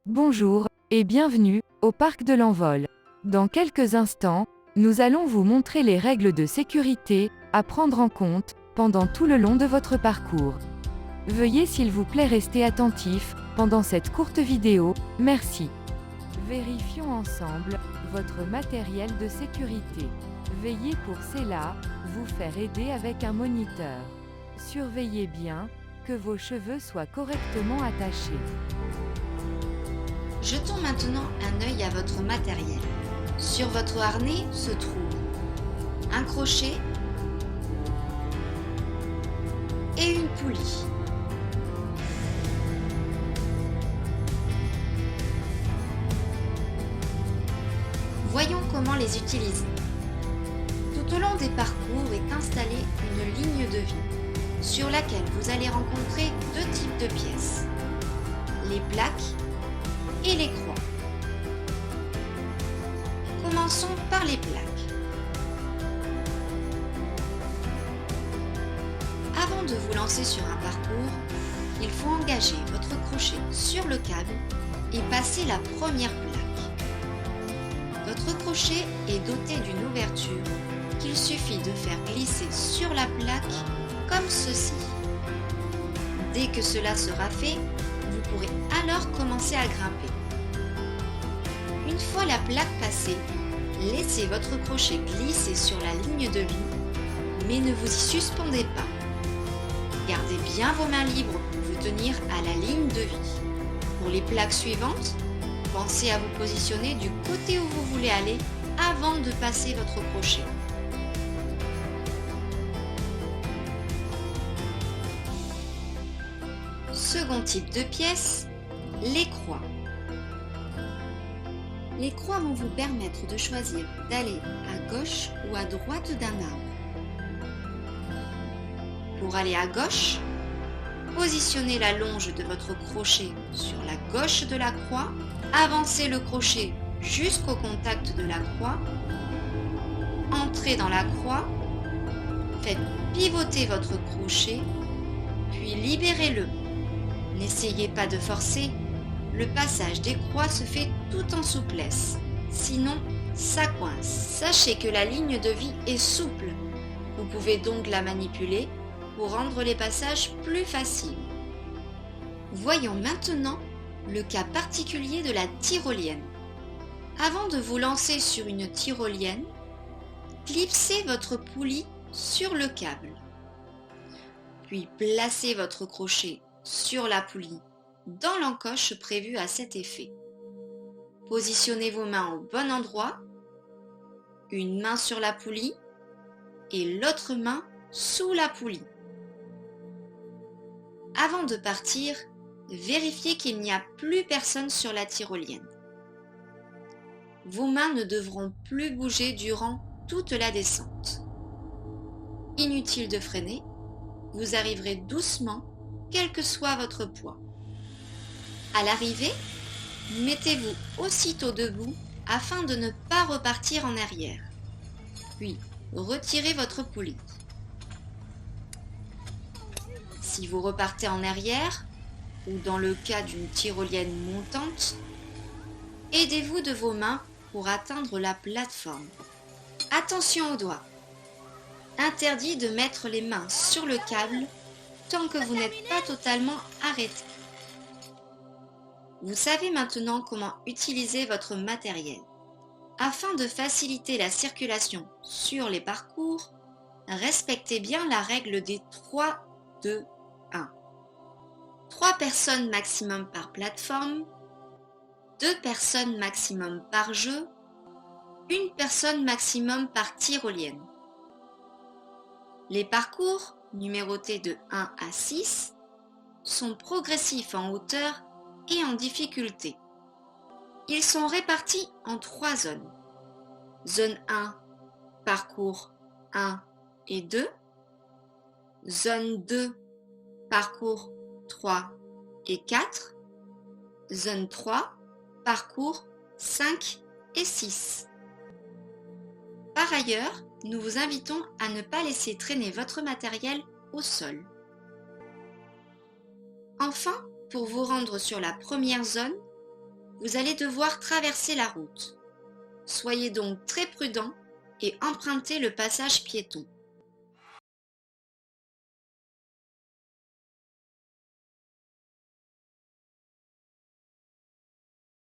Bonjour, et bienvenue, au Parc de l'Envol. Dans quelques instants, nous allons vous montrer les règles de sécurité, à prendre en compte, pendant tout le long de votre parcours. Veuillez s'il vous plaît rester attentif, pendant cette courte vidéo, merci. Vérifions ensemble, votre matériel de sécurité. Veuillez pour cela, vous faire aider avec un moniteur. Surveillez bien, que vos cheveux soient correctement attachés. Jetons maintenant un œil à votre matériel. Sur votre harnais se trouve un crochet et une poulie. Voyons comment les utiliser. Tout au long des parcours est installée une ligne de vie sur laquelle vous allez rencontrer deux types de pièces, les plaques et les croix. Commençons par les plaques. Avant de vous lancer sur un parcours, il faut engager votre crochet sur le câble et passer la première plaque. Votre crochet est doté d'une ouverture qu'il suffit de faire glisser sur la plaque comme ceci. Dès que cela sera fait, vous pourrez alors commencer à grimper. Une fois la plaque passée, laissez votre crochet glisser sur la ligne de vie, mais ne vous y suspendez pas. Gardez bien vos mains libres pour vous tenir à la ligne de vie. Pour les plaques suivantes, pensez à vous positionner du côté où vous voulez aller avant de passer votre crochet. Second type de pièce, les croix. Les croix vont vous permettre de choisir d'aller à gauche ou à droite d'un arbre. Pour aller à gauche, positionnez la longe de votre crochet sur la gauche de la croix, avancez le crochet jusqu'au contact de la croix, entrez dans la croix, faites pivoter votre crochet, puis libérez-le. N'essayez pas de forcer, le passage des croix se fait tout en souplesse, sinon ça coince. Sachez que la ligne de vie est souple, vous pouvez donc la manipuler pour rendre les passages plus faciles. Voyons maintenant le cas particulier de la tyrolienne. Avant de vous lancer sur une tyrolienne, clipsez votre poulie sur le câble, puis placez votre crochet sur la poulie dans l'encoche prévue à cet effet. Positionnez vos mains au bon endroit, une main sur la poulie et l'autre main sous la poulie. Avant de partir, vérifiez qu'il n'y a plus personne sur la tyrolienne. Vos mains ne devront plus bouger durant toute la descente. Inutile de freiner, vous arriverez doucement, quel que soit votre poids. À l'arrivée, mettez-vous aussitôt debout afin de ne pas repartir en arrière. Puis, retirez votre poulie. Si vous repartez en arrière, ou dans le cas d'une tyrolienne montante, aidez-vous de vos mains pour atteindre la plateforme. Attention aux doigts. Interdit de mettre les mains sur le câble tant que vous n'êtes pas totalement arrêté. Vous savez maintenant comment utiliser votre matériel. Afin de faciliter la circulation sur les parcours, respectez bien la règle des 3, 2, 1. 3 personnes maximum par plateforme, 2 personnes maximum par jeu, 1 personne maximum par tyrolienne. Les parcours, numérotés de 1 à 6, sont progressifs en hauteur et en difficulté. Ils sont répartis en 3 zones. Zone 1, parcours 1 et 2. Zone 2, parcours 3 et 4. Zone 3, parcours 5 et 6. Par ailleurs, nous vous invitons à ne pas laisser traîner votre matériel au sol. Enfin, pour vous rendre sur la première zone, vous allez devoir traverser la route. Soyez donc très prudent et empruntez le passage piéton.